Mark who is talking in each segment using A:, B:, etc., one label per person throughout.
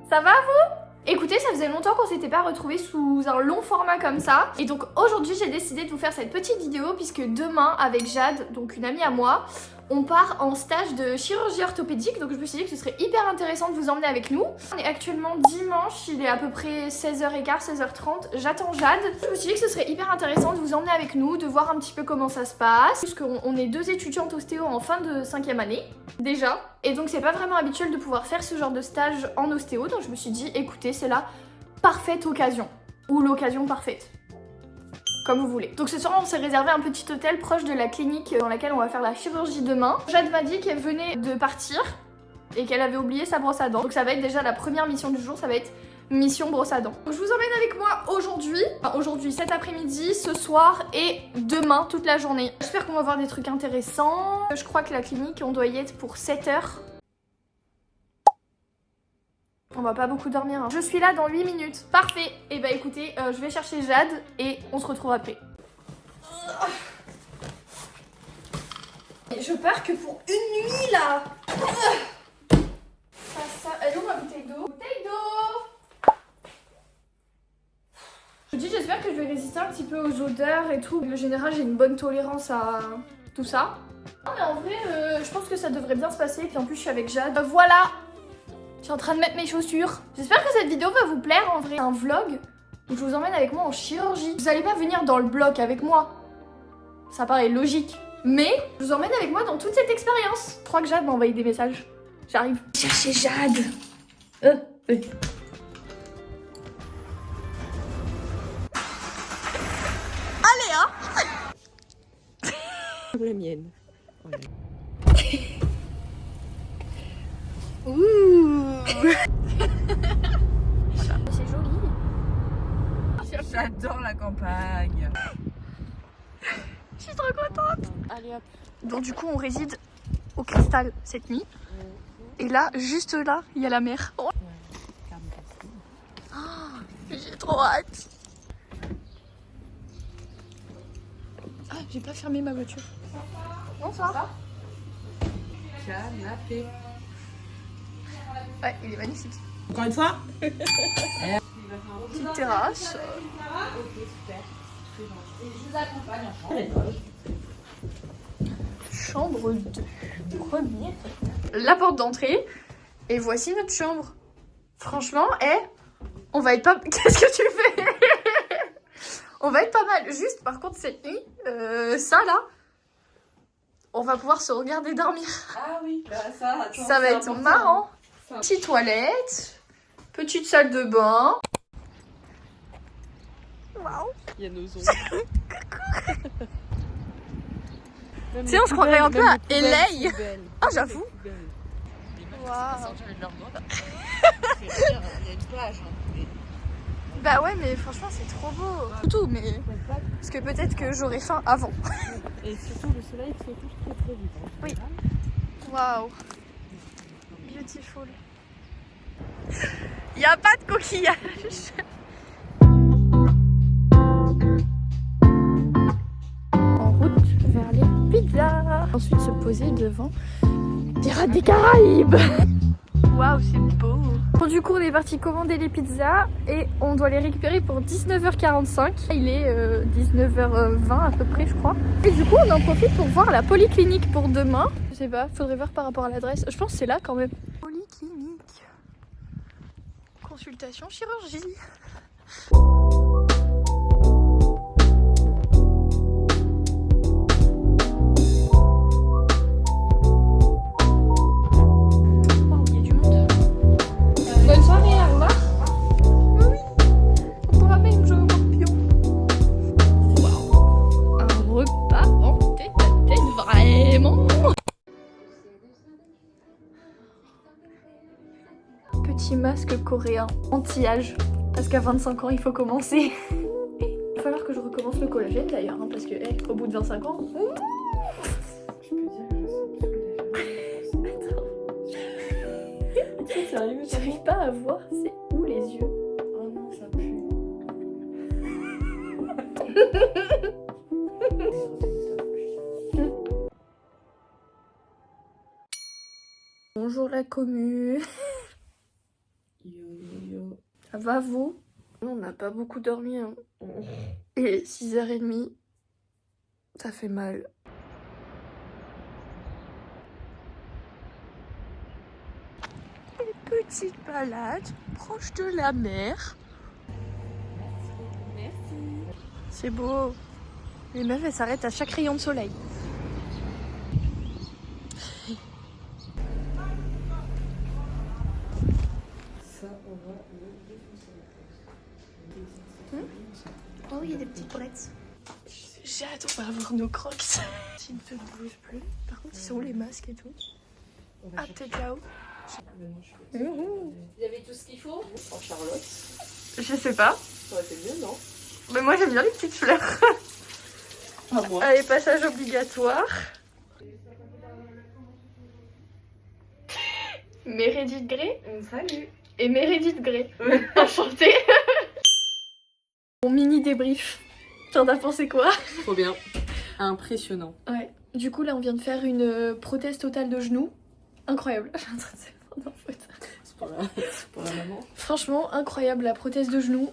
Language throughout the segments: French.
A: Ça va vous? Écoutez, ça faisait longtemps qu'on s'était pas retrouvés sous un long format comme ça. Et donc aujourd'hui j'ai décidé de vous faire cette petite vidéo puisque demain avec Jade, donc une amie à moi, on part en stage de chirurgie orthopédique. Donc je me suis dit que ce serait hyper intéressant de vous emmener avec nous. On est actuellement dimanche, il est à peu près 16h15, 16h30. J'attends Jade. Je me suis dit que ce serait hyper intéressant de vous emmener avec nous, de voir un petit peu comment ça se passe. Puisqu'on est deux étudiantes ostéo en fin de 5e année déjà. Et donc c'est pas vraiment habituel de pouvoir faire ce genre de stage en ostéo. Donc je me suis dit, écoutez, c'est la parfaite occasion. Ou l'occasion parfaite. Comme vous voulez. Donc ce soir on s'est réservé un petit hôtel proche de la clinique dans laquelle on va faire la chirurgie demain. Jade m'a dit qu'elle venait de partir et qu'elle avait oublié sa brosse à dents. Donc ça va être déjà la première mission du jour, ça va être mission brosse à dents. Donc je vous emmène avec moi aujourd'hui, cet après-midi, ce soir et demain toute la journée. J'espère qu'on va voir des trucs intéressants. Je crois que la clinique on doit y être pour 7 heures. On va pas beaucoup dormir hein. Je suis là dans 8 minutes. Parfait. Et bah écoutez, je vais chercher Jade et on se retrouve après. Et je pars que pour une nuit là. Elle est où ma bouteille d'eau? Bouteille d'eau. Je me dis j'espère que je vais résister un petit peu aux odeurs et tout. En général j'ai une bonne tolérance à tout ça. Non mais en vrai je pense que ça devrait bien se passer. Et puis en plus je suis avec Jade. Voilà. Je suis en train de mettre mes chaussures. J'espère que cette vidéo va vous plaire en vrai. Un vlog où je vous emmène avec moi en chirurgie. Vous allez pas venir dans le bloc avec moi. Ça paraît logique. Mais je vous emmène avec moi dans toute cette expérience. Je crois que Jade m'a envoyé des messages. J'arrive. Chercher Jade. Allez hein.
B: La mienne.
A: Ouh. C'est joli.
B: J'adore la campagne.
A: Je suis trop contente.
B: Allez hop.
A: Donc du coup on réside au Cristal cette nuit. Et là, juste là, il y a la mer. Oh, j'ai trop hâte. Ah, j'ai pas fermé ma voiture. Bonsoir.
B: Canapé.
A: Ouais, il est magnifique.
B: Encore une fois.
A: Petite terrasse. Chambre 2. Première. La porte d'entrée. Et voici notre chambre. Franchement, on va être pas... Qu'est-ce que tu fais? On va être pas mal. Juste, par contre, cette nuit, ça là, on va pouvoir se regarder dormir.
B: Ah oui, bah ça, attends,
A: Ça va être marrant. Petite toilette. Petite salle de bain. Waouh.
B: Il y a nos ombres.
A: Tu sais, on se croirait un peu à LA. Ah, j'avoue.
B: Waouh. Il y a une plage.
A: Bah ouais, mais franchement, c'est trop beau. Tout, mais... Parce que peut-être que j'aurai faim avant.
B: Et surtout, le soleil se couche très très vite.
A: Oui. Waouh. Beautiful. Il n'y a pas de coquillage. En route vers les pizzas. Ensuite se poser devant Pirates des Caraïbes. Waouh, c'est beau. Bon, du coup, on est parti commander les pizzas et on doit les récupérer pour 19h45. Il est 19h20 à peu près, je crois. Et du coup, on en profite pour voir la polyclinique pour demain. Je sais pas, faudrait voir par rapport à l'adresse. Je pense que c'est là quand même. Polyclinique. Consultation chirurgie. Petit masque coréen anti-âge parce qu'à 25 ans il faut commencer. Il va falloir que je recommence le collagène d'ailleurs hein, parce que au bout de 25 ans
B: Je peux dire que je sérieux,
A: j'arrive pas à voir c'est où les yeux.
B: Oh non, ça pue.
A: Bonjour la commu.
B: Yo.
A: Ça va vous? On n'a pas beaucoup dormi. Hein. Il est 6h30. Ça fait mal. Une petite balade proche de la mer.
B: Merci.
A: C'est beau. Les meufs, elles s'arrêtent à chaque rayon de soleil.
B: Ça, on va le défoncer.
A: Oh, il y a des petites boulettes. J'ai hâte, on va avoir nos crocs. S'ils ne se bougent plus. Par contre, ils sont où les masques et tout? Ah, peut-être là-haut.
B: Vous avez tout ce qu'il faut en Charlotte.
A: Je sais pas.
B: Ça aurait été mieux, non?
A: Mais moi, j'aime bien les petites fleurs.
B: Ah, moi.
A: Allez, passage obligatoire. Meredith Grey
B: Salut.
A: et Meredith Grey. Enchantée. Mon mini débrief. T'en as pensé quoi?
B: Trop bien. Impressionnant.
A: Ouais. Du coup, là, on vient de faire une prothèse totale de genou. Incroyable. Je suis en train de se prendre en photo.
B: C'est pour la maman.
A: Franchement, incroyable la prothèse de genou.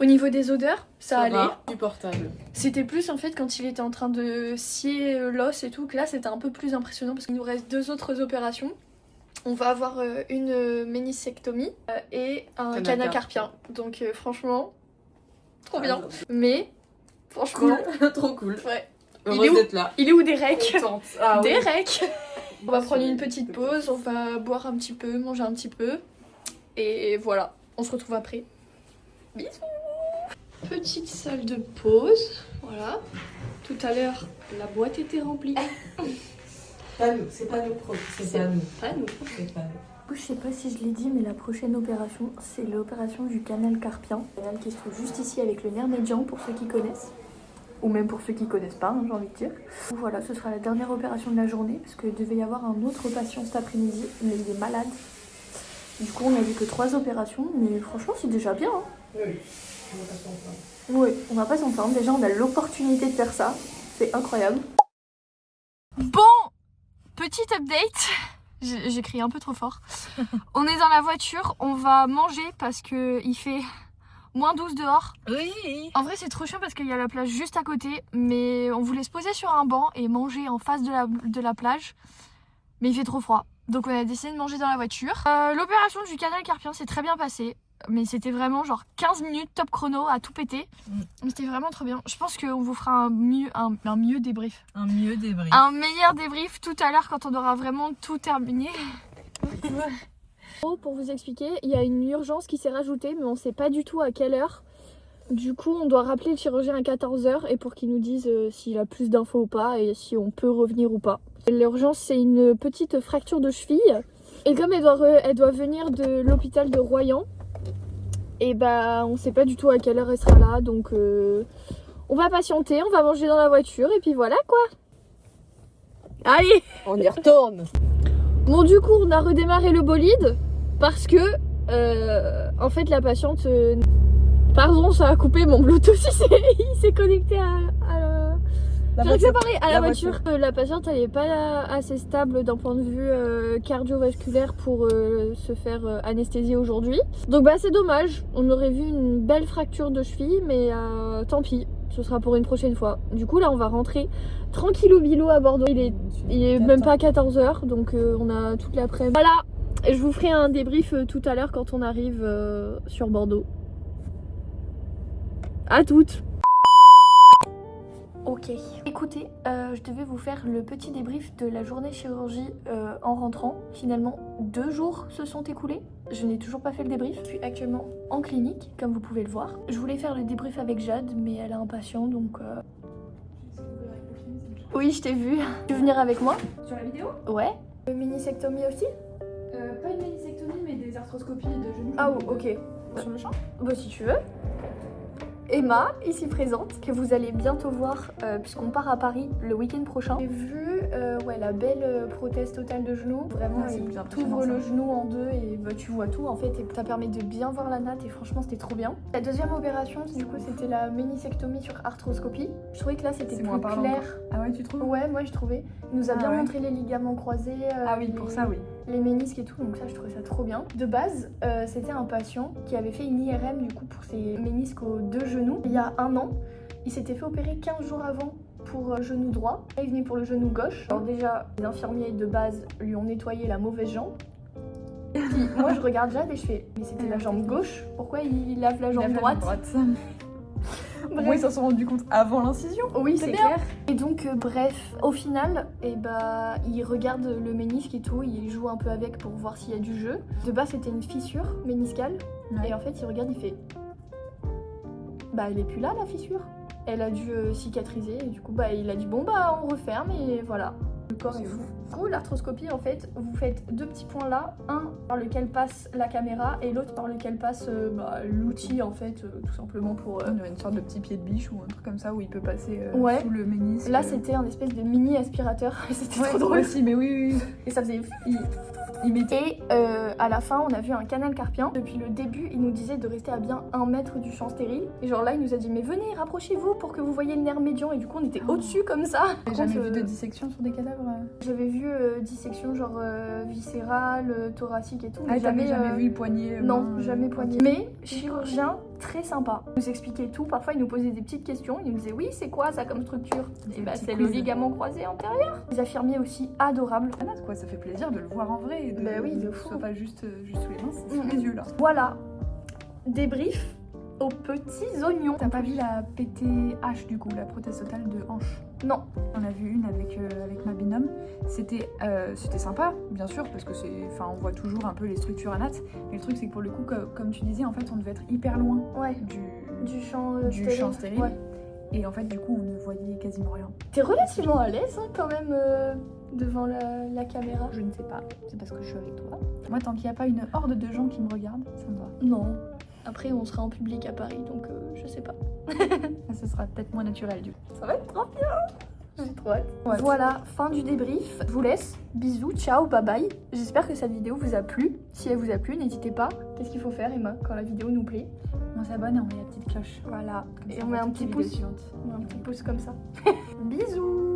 A: Au niveau des odeurs, ça allait.
B: va, supportable.
A: C'était plus en fait quand il était en train de scier l'os et tout, que là c'était un peu plus impressionnant parce qu'il nous reste 2 autres opérations. On va avoir une ménisectomie et un canal carpien. Donc franchement, trop bien. Mais franchement,
B: Cool. Trop cool.
A: ouais.
B: Heureuse d'être là.
A: Il est où des recs?
B: Contente. Ah,
A: Des
B: oui.
A: recs. On va prendre une petite pause, on va boire un petit peu, manger un petit peu. Et voilà, on se retrouve après. Bisous. Petite salle de pause, voilà. Tout à l'heure, la boîte était remplie.
B: Pas nous, c'est pas nous, c'est pas nous.
A: Pas nous.
B: C'est pas nous.
A: Je sais pas si je l'ai dit, mais la prochaine opération, c'est l'opération du canal carpien. Le canal qui se trouve juste ici avec le nerf médian pour ceux qui connaissent. Ou même pour ceux qui connaissent pas, hein, j'ai envie de dire. Voilà, ce sera la dernière opération de la journée, parce qu'il devait y avoir un autre patient cet après-midi, mais il est malade. Du coup, on a vu que 3 opérations, mais franchement, c'est déjà bien. Hein.
B: Oui, on va pas s'en plaindre.
A: Oui, on va pas s'en plaindre. Déjà, on a l'opportunité de faire ça. C'est incroyable. Bon, petite update. J'ai crié un peu trop fort. On est dans la voiture, on va manger parce que il fait -12 dehors.
B: Oui.
A: En vrai, c'est trop chiant parce qu'il y a la plage juste à côté, mais on voulait se poser sur un banc et manger en face de la plage. Mais il fait trop froid. Donc on a décidé de manger dans la voiture. L'opération du canal carpien s'est très bien passée. Mais c'était vraiment genre 15 minutes top chrono à tout péter. C'était vraiment trop bien. Je pense qu'on vous fera un mieux débrief.
B: Un mieux débrief.
A: Un meilleur débrief tout à l'heure quand on aura vraiment tout terminé. Pour vous expliquer, il y a une urgence qui s'est rajoutée, mais on sait pas du tout à quelle heure. Du coup, on doit rappeler le chirurgien à 14h et pour qu'il nous dise s'il a plus d'infos ou pas et si on peut revenir ou pas. L'urgence, c'est une petite fracture de cheville. Et comme elle doit venir de l'hôpital de Royan, et bah on sait pas du tout à quelle heure elle sera là, donc on va patienter, on va manger dans la voiture et puis voilà quoi. Allez,
B: On y retourne.
A: bon du coup on a redémarré le bolide parce que en fait la patiente pardon, ça a coupé mon bluetooth, il s'est connecté à j'arrive plus à parler à la voiture. La patiente elle est pas assez stable d'un point de vue cardiovasculaire pour se faire anesthésier aujourd'hui. Donc bah c'est dommage, on aurait vu une belle fracture de cheville, mais tant pis, ce sera pour une prochaine fois. Du coup là on va rentrer tranquillou bilou à Bordeaux. Il est même pas 14h, donc on a toute l'après-midi. Voilà, et je vous ferai un débrief tout à l'heure quand on arrive sur Bordeaux. À toutes. Ok, écoutez, je devais vous faire le petit débrief de la journée chirurgie en rentrant. Finalement, 2 jours se sont écoulés. Je n'ai toujours pas fait le débrief. Je suis actuellement en clinique, comme vous pouvez le voir. Je voulais faire le débrief avec Jade, mais elle a un patient, donc... Oui, je t'ai vu. Tu veux venir avec moi?
B: Sur la vidéo?
A: Ouais. Minisectomie aussi?
B: Pas une ménisectomie, mais des arthroscopies de genoux.
A: Ah ok.
B: Sur le champ?
A: Bah si tu veux. Emma, ici présente, que vous allez bientôt voir puisqu'on part à Paris le week-end prochain. J'ai vu ouais, la belle prothèse totale de genou. Vraiment,
B: Ah, c'est plus impressionnant,
A: t'ouvres
B: ça.
A: le genou en deux et bah, tu vois tout en fait. Et ça permet de bien voir la natte et franchement c'était trop bien. La deuxième opération, du coup, c'était la ménisectomie sur arthroscopie. Je trouvais que là c'était
B: C'est
A: plus
B: moins parlant,
A: clair.
B: Ah ouais, tu trouves?
A: Ouais, moi je trouvais. Il nous a
B: Ah
A: bien
B: ouais.
A: montré les ligaments croisés.
B: Ah oui, pour ça, oui.
A: les ménisques et tout, donc ça je trouvais ça trop bien. De base, c'était un patient qui avait fait une IRM du coup pour ses ménisques aux 2 genoux il y a 1 an. Il s'était fait opérer 15 jours avant pour genou droit, et il venait pour le genou gauche. Alors déjà, les infirmiers de base lui ont nettoyé la mauvaise jambe. Puis moi je regarde Jade et je fais, mais c'était la jambe gauche, pourquoi il lave la jambe droite?
C: Au moins ils s'en sont rendus compte avant l'incision.
A: Oui, c'est
C: bien.
A: clair. Et donc, bref, au final, il regarde le ménisque et tout, il joue un peu avec pour voir s'il y a du jeu. De base, c'était une fissure méniscale.
C: Ouais.
A: Et en fait, il regarde, il fait, bah, elle est plus là, la fissure. Elle a dû cicatriser. Et du coup, bah, il a dit, bon, bah, on referme et voilà. Le corps est fou. Du coup, l'arthroscopie, en fait, vous faites 2 petits points là, un par lequel passe la caméra et l'autre par lequel passe l'outil, en fait, tout simplement pour...
C: On a une sorte de petit pied de biche ou un truc comme ça où il peut passer
A: Ouais.
C: sous le ménisque.
A: Là, c'était un espèce de mini aspirateur. C'était
C: ouais,
A: trop drôle.
C: aussi, mais oui.
A: Et ça faisait...
C: Il mettait...
A: Et à la fin, on a vu un canal carpien. Depuis le début, il nous disait de rester à bien 1 mètre du champ stérile. Et genre là, il nous a dit, mais venez, rapprochez-vous pour que vous voyez le nerf médian. Et du coup, on était au-dessus comme ça.
C: J'ai jamais vu de dissection sur des cadavres.
A: J'avais vu dissection genre viscérale, thoracique et tout.
C: Ah,
A: Mais
C: t'avais jamais vu le poignet
A: Non,
C: main,
A: jamais poignet. Mais chirurgien très sympa. Il nous expliquait tout. Parfois, il nous posait des petites questions. Il nous disait, oui, c'est quoi ça comme structure? Et bah, c'est le ligament croisé antérieur. Les infirmiers aussi adorables.
C: Quoi, ça fait plaisir de le voir en vrai. Et
A: Bah oui, de fou.
C: soit pas juste sous les mains, c'est sous les yeux là.
A: Voilà. Débrief aux petits oignons.
C: T'as pas vu la PTH du coup, la prothèse totale de hanche?
A: Non.
C: On a vu une avec ma binôme. C'était sympa, bien sûr, parce que on voit toujours un peu les structures anates. Mais le truc, c'est que pour le coup, comme tu disais, en fait, on devait être hyper loin
A: Ouais.
C: du
A: champ
C: champ stérile.
A: Ouais.
C: Et en fait, du coup, on ne voyait quasiment rien.
A: T'es relativement à l'aise hein, quand même devant la caméra.
C: Je ne sais pas, c'est parce que je suis avec toi. Moi, tant qu'il n'y a pas une horde de gens qui me regardent, ça me va.
A: Non. Après, on sera en public à Paris, donc je sais pas.
C: Ça sera peut-être moins naturel du coup.
A: Ça va être trop bien. J'ai trop hâte.
C: Ouais.
A: Voilà, fin du débrief. Je vous laisse. Bisous, ciao, bye bye. J'espère que cette vidéo vous a plu. Si elle vous a plu, n'hésitez pas. Qu'est-ce qu'il faut faire, Emma, quand la vidéo nous plaît?
C: On s'abonne et on met la petite cloche.
A: Voilà.
C: Comme
A: Et
C: ça,
A: on met
C: voit
A: un
C: toutes
A: petit
C: les vidéos
A: pouce.
C: suivantes.
A: On met un petit pouce comme ça. Bisous.